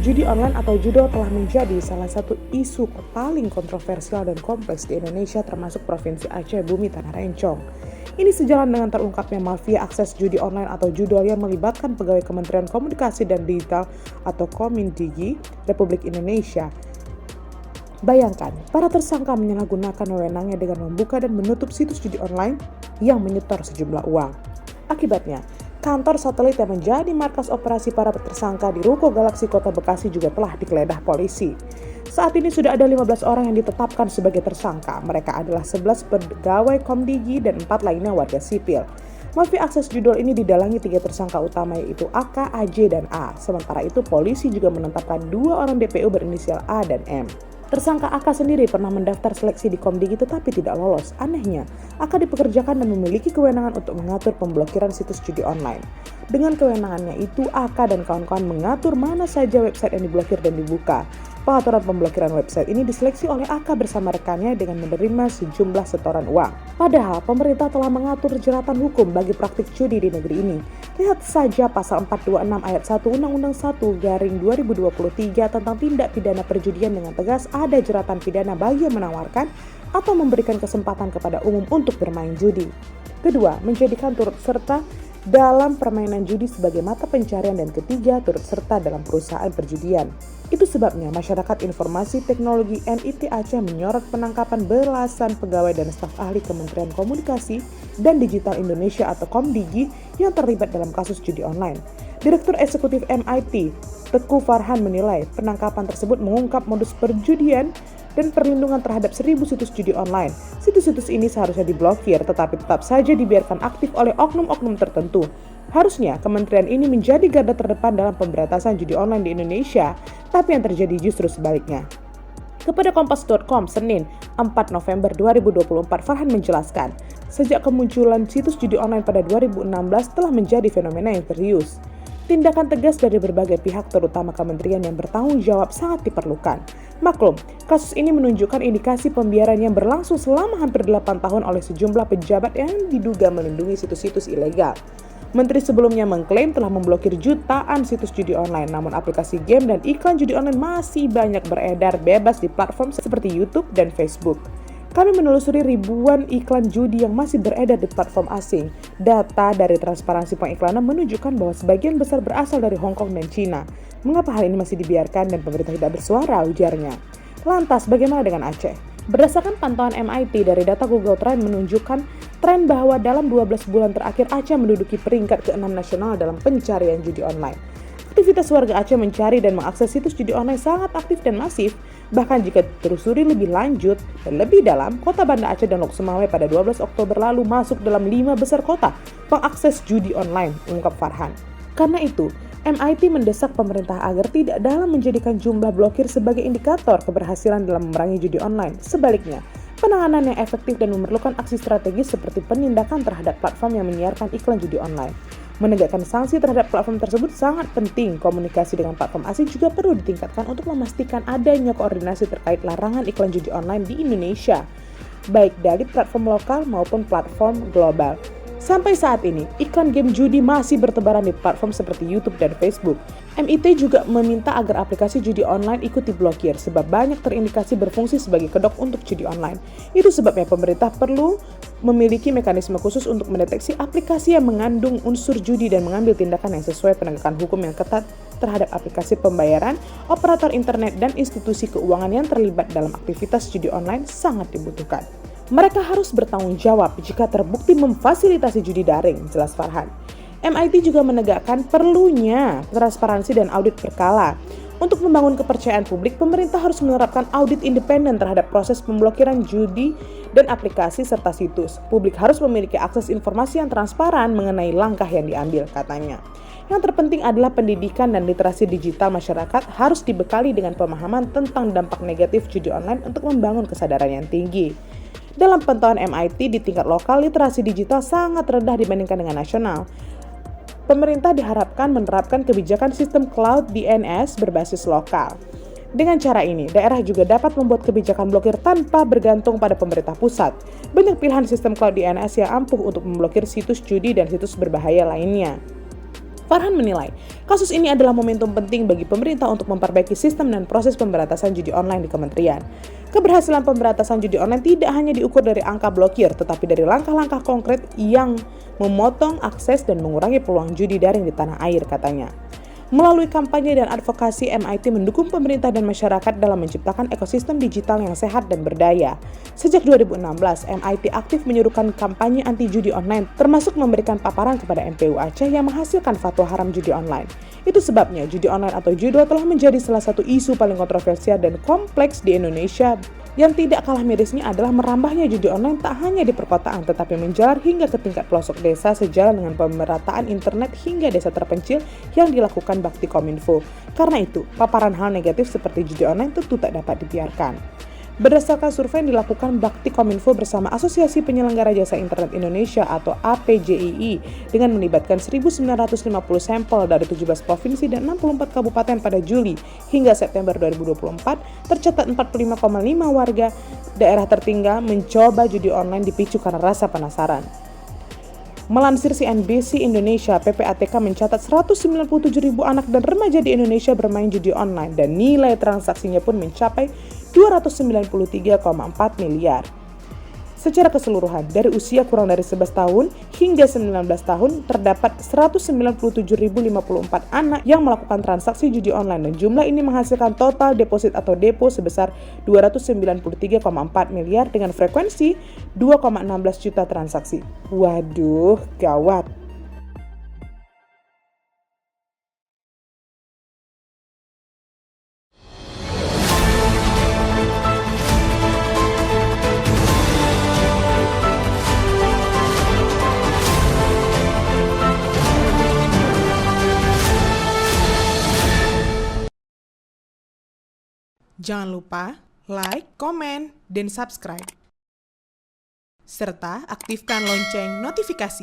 Judi online atau judo telah menjadi salah satu isu paling kontroversial dan kompleks di Indonesia termasuk Provinsi Aceh Bumi Tanah Rencong. Ini sejalan dengan terungkapnya mafia akses judi online atau judol yang melibatkan pegawai Kementerian Komunikasi dan Digital atau Komindigi Republik Indonesia. Bayangkan, para tersangka menyalahgunakan wewenangnya dengan membuka dan menutup situs judi online yang menyetor sejumlah uang. Akibatnya, kantor satelit yang menjadi markas operasi para tersangka di Ruko Galaksi Kota Bekasi juga telah digeledah polisi. Saat ini sudah ada 15 orang yang ditetapkan sebagai tersangka. Mereka adalah 11 pegawai Komdigi dan 4 lainnya warga sipil. Mafia akses judol ini didalangi 3 tersangka utama yaitu AK, AJ, dan A. Sementara itu polisi juga menetapkan 2 orang DPO berinisial A dan M. Tersangka AK sendiri pernah mendaftar seleksi di Komdigi tetapi tidak lolos. Anehnya, AK dipekerjakan dan memiliki kewenangan untuk mengatur pemblokiran situs judi online. Dengan kewenangannya itu, AK dan kawan-kawan mengatur mana saja website yang diblokir dan dibuka. Pengaturan pemblokiran website ini diseleksi oleh AK bersama rekannya dengan menerima sejumlah setoran uang. Padahal pemerintah telah mengatur jeratan hukum bagi praktik judi di negeri ini. Lihat saja pasal 426 ayat 1 Undang-Undang 1/2023 tentang tindak pidana perjudian dengan tegas ada jeratan pidana bagi yang menawarkan atau memberikan kesempatan kepada umum untuk bermain judi. Kedua, menjadikan turut serta dalam permainan judi sebagai mata pencarian, dan ketiga, turut serta dalam perusahaan perjudian. Itu sebabnya Masyarakat Informasi Teknologi MIT Aceh menyorot penangkapan belasan pegawai dan staf ahli Kementerian Komunikasi dan Digital Indonesia atau Komdigi yang terlibat dalam kasus judi online. Direktur Eksekutif MIT, Teguh Farhan menilai penangkapan tersebut mengungkap modus perjudian dan perlindungan terhadap 1.000 situs judi online. Situs-situs ini seharusnya diblokir, tetapi tetap saja dibiarkan aktif oleh oknum-oknum tertentu. Harusnya kementerian ini menjadi garda terdepan dalam pemberantasan judi online di Indonesia, tapi yang terjadi justru sebaliknya. Kepada Kompas.com, Senin 4 November 2024, Farhan menjelaskan, sejak kemunculan situs judi online pada 2016 telah menjadi fenomena yang serius. Tindakan tegas dari berbagai pihak terutama kementerian yang bertanggung jawab sangat diperlukan. Maklum, kasus ini menunjukkan indikasi pembiaran yang berlangsung selama hampir 8 tahun oleh sejumlah pejabat yang diduga melindungi situs-situs ilegal. Menteri sebelumnya mengklaim telah memblokir jutaan situs judi online, namun aplikasi game dan iklan judi online masih banyak beredar bebas di platform seperti YouTube dan Facebook. Kami menelusuri ribuan iklan judi yang masih beredar di platform asing. Data dari Transparansi Pengiklanan menunjukkan bahwa sebagian besar berasal dari Hong Kong dan Cina. Mengapa hal ini masih dibiarkan dan pemerintah tidak bersuara, ujarnya. Lantas, bagaimana dengan Aceh? Berdasarkan pantauan MIT dari data Google Trend menunjukkan tren bahwa dalam 12 bulan terakhir Aceh menduduki peringkat ke-6 nasional dalam pencarian judi online. Aktivitas warga Aceh mencari dan mengakses situs judi online sangat aktif dan masif. Bahkan jika ditelusuri lebih lanjut dan lebih dalam, kota Banda Aceh dan Lok Sumawe pada 12 Oktober lalu masuk dalam 5 besar kota pengakses judi online, ungkap Farhan. Karena itu, MIT mendesak pemerintah agar tidak dalam menjadikan jumlah blokir sebagai indikator keberhasilan dalam memerangi judi online. Sebaliknya, penanganan yang efektif dan memerlukan aksi strategis seperti penindakan terhadap platform yang menyiarkan iklan judi online. Menegakkan sanksi terhadap platform tersebut sangat penting. Komunikasi dengan platform asing juga perlu ditingkatkan untuk memastikan adanya koordinasi terkait larangan iklan judi online di Indonesia, baik dari platform lokal maupun platform global. Sampai saat ini, iklan game judi masih bertebaran di platform seperti YouTube dan Facebook. MIT juga meminta agar aplikasi judi online ikut diblokir sebab banyak terindikasi berfungsi sebagai kedok untuk judi online. Itu sebabnya pemerintah perlu memiliki mekanisme khusus untuk mendeteksi aplikasi yang mengandung unsur judi dan mengambil tindakan yang sesuai penegakan hukum yang ketat terhadap aplikasi pembayaran, operator internet, dan institusi keuangan yang terlibat dalam aktivitas judi online sangat dibutuhkan. Mereka harus bertanggung jawab jika terbukti memfasilitasi judi daring, jelas Farhan. MIT juga menegakkan perlunya transparansi dan audit berkala. Untuk membangun kepercayaan publik, pemerintah harus menerapkan audit independen terhadap proses pemblokiran judi dan aplikasi serta situs. Publik harus memiliki akses informasi yang transparan mengenai langkah yang diambil, katanya. Yang terpenting adalah pendidikan dan literasi digital masyarakat harus dibekali dengan pemahaman tentang dampak negatif judi online untuk membangun kesadaran yang tinggi. Dalam pantauan MIT di tingkat lokal, literasi digital sangat rendah dibandingkan dengan nasional. Pemerintah diharapkan menerapkan kebijakan sistem cloud DNS berbasis lokal. Dengan cara ini, daerah juga dapat membuat kebijakan blokir tanpa bergantung pada pemerintah pusat. Banyak pilihan sistem cloud DNS yang ampuh untuk memblokir situs judi dan situs berbahaya lainnya. Farhan menilai, kasus ini adalah momentum penting bagi pemerintah untuk memperbaiki sistem dan proses pemberantasan judi online di kementerian. Keberhasilan pemberantasan judi online tidak hanya diukur dari angka blokir, tetapi dari langkah-langkah konkret yang memotong akses dan mengurangi peluang judi daring di tanah air, katanya. Melalui kampanye dan advokasi, MIT mendukung pemerintah dan masyarakat dalam menciptakan ekosistem digital yang sehat dan berdaya. Sejak 2016, MIT aktif menyerukan kampanye anti-judi online, termasuk memberikan paparan kepada MPU Aceh yang menghasilkan fatwa haram judi online. Itu sebabnya judi online atau judo telah menjadi salah satu isu paling kontroversial dan kompleks di Indonesia. Yang tidak kalah mirisnya adalah merambahnya judi online tak hanya di perkotaan, tetapi menjalar hingga ke tingkat pelosok desa sejalan dengan pemerataan internet hingga desa terpencil yang dilakukan Bakti Kominfo. Karena itu, paparan hal negatif seperti judi online tentu tak dapat dibiarkan. Berdasarkan survei yang dilakukan Bakti Kominfo bersama Asosiasi Penyelenggara Jasa Internet Indonesia atau APJII dengan melibatkan 1.950 sampel dari 17 provinsi dan 64 kabupaten pada Juli hingga September 2024, tercatat 45,5 warga daerah tertinggal mencoba judi online dipicu karena rasa penasaran. Melansir CNBC Indonesia, PPATK mencatat 197.000 anak dan remaja di Indonesia bermain judi online dan nilai transaksinya pun mencapai 293,4 miliar. Secara keseluruhan, dari usia kurang dari 11 tahun hingga 19 tahun, terdapat 197.054 anak yang melakukan transaksi judi online dan jumlah ini menghasilkan total deposit atau depo sebesar 293,4 miliar dengan frekuensi 2,16 juta transaksi. Waduh, gawat. Jangan lupa like, komen, dan subscribe. Serta aktifkan lonceng notifikasi.